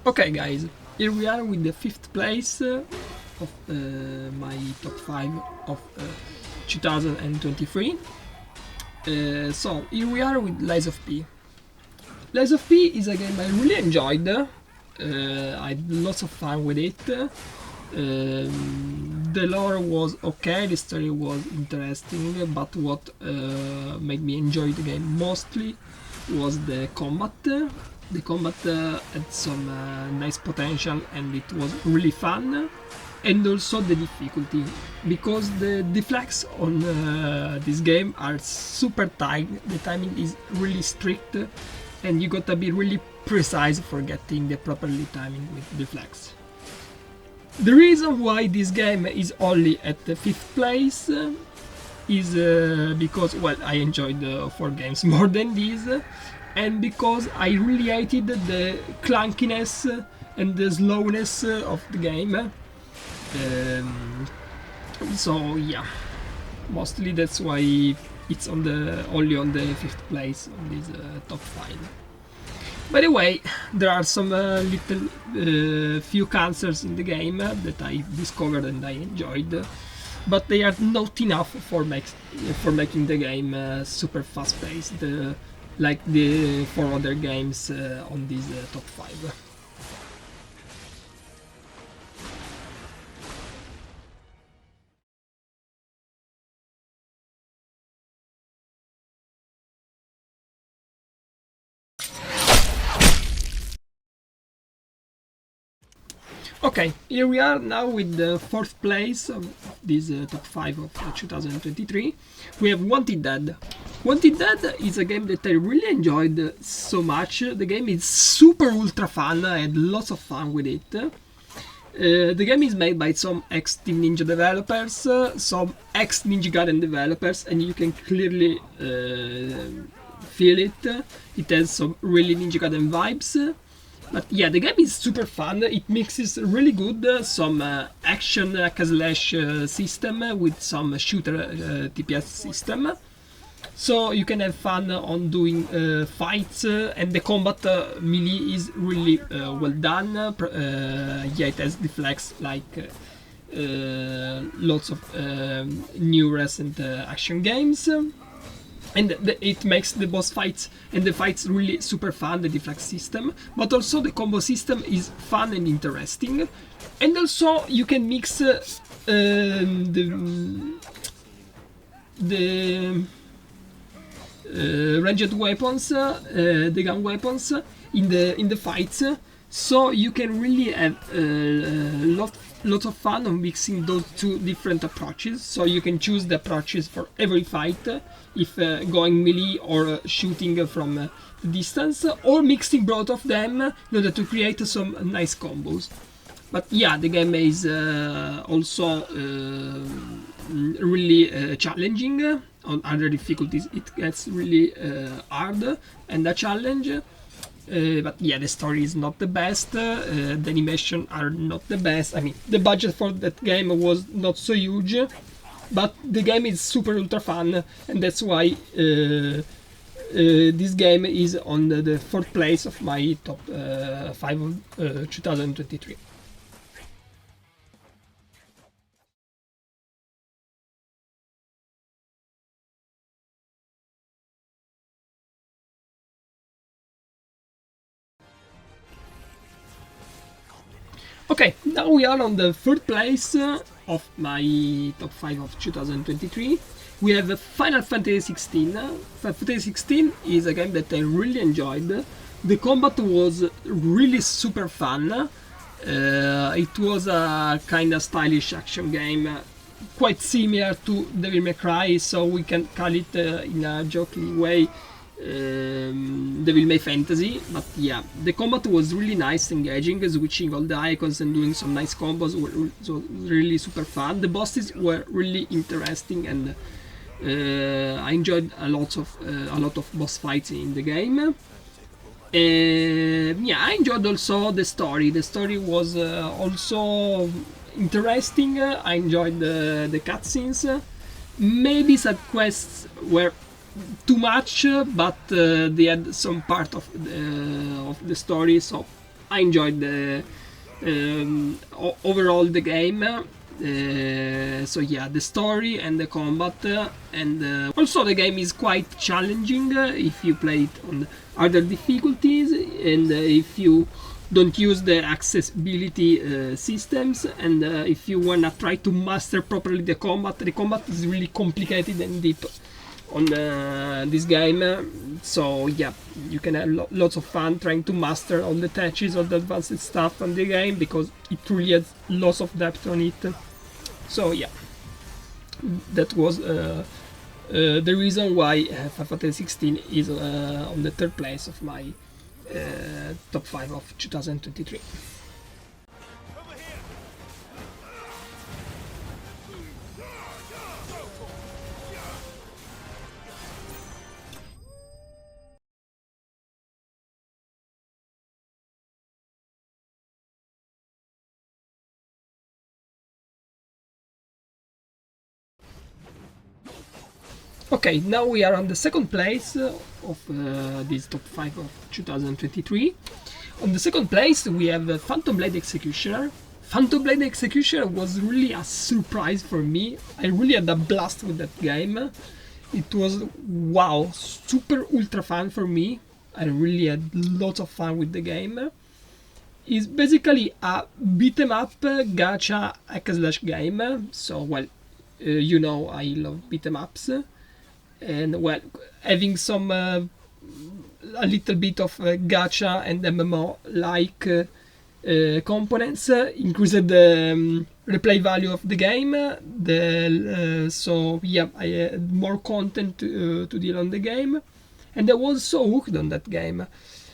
Okay guys, here we are with the 5th place of my top 5 of 2023. So here we are with Lies of P. Lies of P is a game I really enjoyed. I had lots of fun with it. The lore was okay, the story was interesting, but what made me enjoy the game mostly was the combat. The combat had some nice potential and it was really fun, and also the difficulty, because the deflects on this game are super tight, the timing is really strict, and you gotta be really precise for getting the properly timing with deflects. The reason why this game is only at the 5th place is because, well, I enjoyed 4 games more than this, and because I really hated the clunkiness and the slowness of the game. So yeah, mostly that's why it's only on the 5th place on this top 5. By the way, there are some little few cancers in the game that I discovered and I enjoyed, but they are not enough for making the game super fast-paced, like the 4 other games on this top 5. Okay, here we are now with the 4th place of this top 5 of 2023. We have Wanted Dead. Wanted Dead is a game that I really enjoyed so much. The game is super ultra fun, I had lots of fun with it. The game is made by some ex-Team Ninja developers, some ex-Ninja Gaiden developers, and you can clearly feel it. It has some really Ninja Gaiden vibes. But yeah, the game is super fun. It mixes really good some action slash system with some shooter TPS system. So you can have fun on doing fights, and the combat melee is really well done. Yeah, it has deflects like lots of new recent action games. And it makes the boss fights and the fights really super fun, the deflect system, but also the combo system is fun and interesting. And also you can mix the ranged weapons, the gun weapons in the fights, so you can really have lots of fun on mixing those two different approaches. So you can choose the approaches for every fight, if going melee or shooting from distance, or mixing both of them in order to create some nice combos. But yeah, the game is also really challenging. On other difficulties it gets really hard and a challenge. But yeah, the story is not the best, the animation are not the best. I mean, the budget for that game was not so huge, but the game is super ultra fun, and that's why this game is on the 4th place of my top 5 of 2023. Okay, now we are on the 3rd place of my top 5 of 2023. We have Final Fantasy 16. Final Fantasy 16 is a game that I really enjoyed. The combat was really super fun. It was a kind of stylish action game, quite similar to Devil May Cry, so we can call it in a joking way Devil May Fantasy. But yeah, the combat was really nice, engaging, switching all the icons and doing some nice combos was really super fun. The bosses were really interesting, and I enjoyed a lot of boss fights in the game. Yeah, I enjoyed also the story. The story was also interesting. I enjoyed the cutscenes. Maybe some quests were too much, but they had some part of the story, so I enjoyed the overall the game. So yeah, the story and the combat, and also the game is quite challenging if you play it on other difficulties, and if you don't use the accessibility systems, and if you wanna try to master properly the combat is really complicated and deep on this game. So yeah, you can have lots of fun trying to master all the touches, all the advanced stuff on the game, because it really has lots of depth on it. So yeah, that was the reason why Final Fantasy 16 is on the third place of my top 5 of 2023. Okay, now we are on the second place of this top 5 of 2023. On the second place we have Phantom Blade Executioner. Phantom Blade Executioner was really a surprise for me. I really had a blast with that game. It was, wow, super ultra fun for me. I really had lots of fun with the game. It's basically a beat 'em up gacha hack-and-slash game. So, well, you know I love beat 'em ups. And well, having some a little bit of gacha and MMO like components increased the replay value of the game. So yeah, I had more content to deal on the game, and I was so hooked on that game.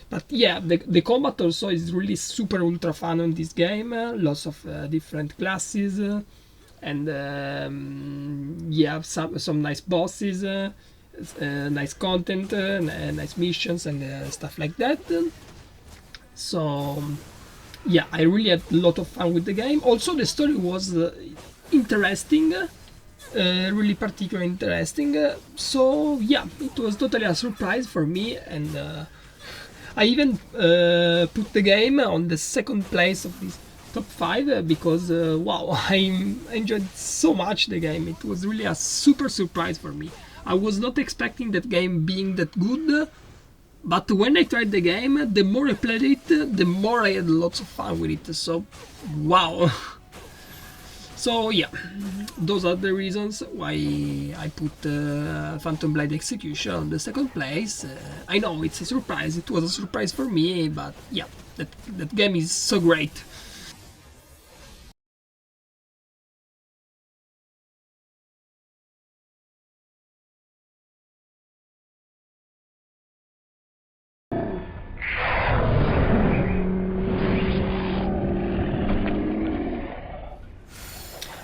But yeah, the combat also is really super ultra fun on this game. Lots of different classes. And yeah, some nice bosses, nice content, nice missions, and stuff like that. So yeah, I really had a lot of fun with the game. Also, the story was interesting, really particularly interesting. So yeah, it was totally a surprise for me, and I even put the game on the second place of this top 5 because wow, I enjoyed so much the game. It was really a super surprise for me. I was not expecting that game being that good, but when I tried the game, the more I played it, the more I had lots of fun with it. So wow. So yeah, those are the reasons why I put Phantom Blade Execution on the second place. I know it's a surprise, it was a surprise for me, but yeah, that game is so great.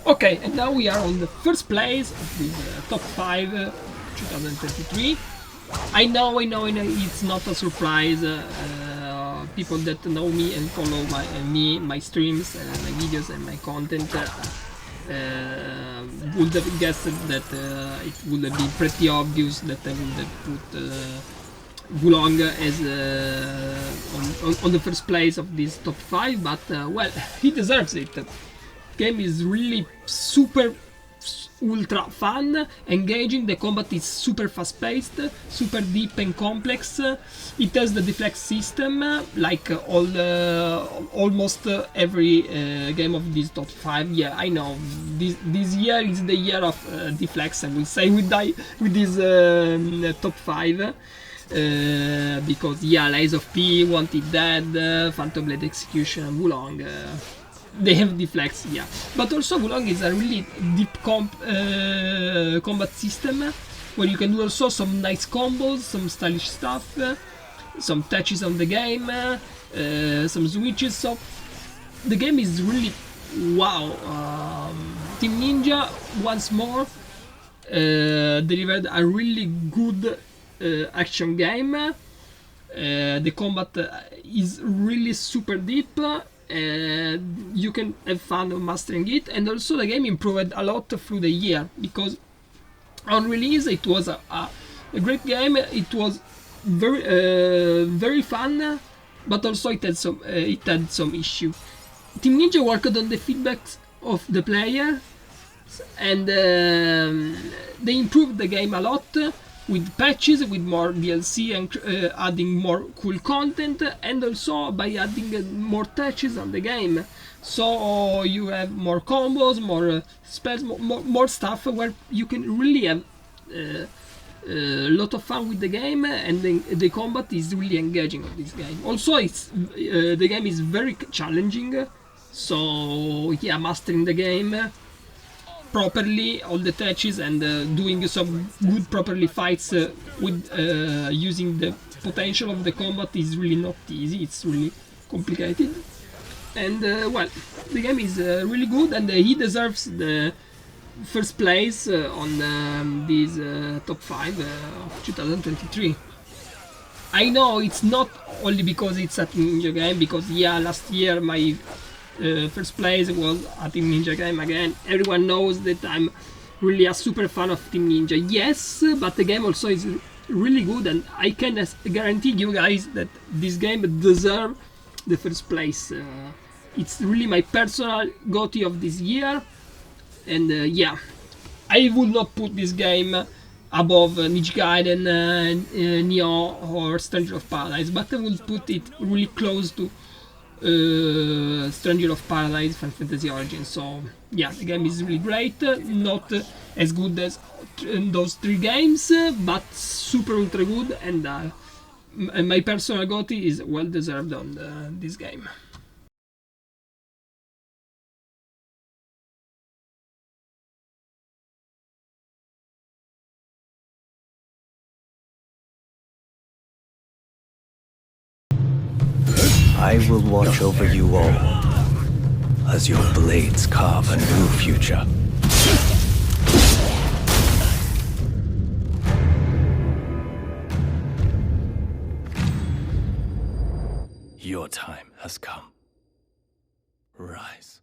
Okay, and now we are on the first place of this top 5 2023. I know, it's not a surprise. People that know me and follow my streams, my videos, and my content would have guessed that it would have been pretty obvious that I would have put Wulong as on the first place of this top 5, but well, he deserves it. Game is really super ultra fun, engaging. The combat is super fast paced, super deep and complex. It has the deflect system like almost every game of this top 5. Yeah, I know this year is the year of deflects, I will say, with this top 5. Because yeah, Lies of P, Wanted Dead, Phantom Blade Execution, and Wulong, they have deflects, yeah. But also Wulong is a really deep combat system where you can do also some nice combos, some stylish stuff, some touches on the game, some switches. So the game is really wow. Team Ninja once more delivered a really good action game. The combat is really super deep. You can have fun mastering it, and also the game improved a lot through the year, because on release it was a a great game. It was very fun, but also it had some issue. Team Ninja worked on the feedbacks of the player, and they improved the game a lot with patches, with more DLC, and adding more cool content, and also by adding more touches on the game. So you have more combos, more spells, more stuff where you can really have a lot of fun with the game, and the combat is really engaging on this game. Also, the game is very challenging, so yeah, mastering the game properly, all the touches, and doing some good properly fights with using the potential of the combat is really not easy. It's really complicated, and well, the game is really good, and he deserves the first place on this top 5 of 2023. I know it's not only because it's a Team Ninja game, because yeah, last year my first place was a Team Ninja game again. Everyone knows that I'm really a super fan of Team Ninja. Yes, but the game also is really good, and I can guarantee you guys that this game deserves the first place. It's really my personal GOTY of this year, and yeah, I would not put this game above Ninja Gaiden, Nioh, or Stranger of Paradise, but I would put it really close to Stranger of Paradise, Final Fantasy Origins. So yeah, the game is really great, not as good as those 3 games, but super ultra good, and my personal GOTY is well deserved on this game. I will watch over you all as your blades carve a new future. Your time has come. Rise.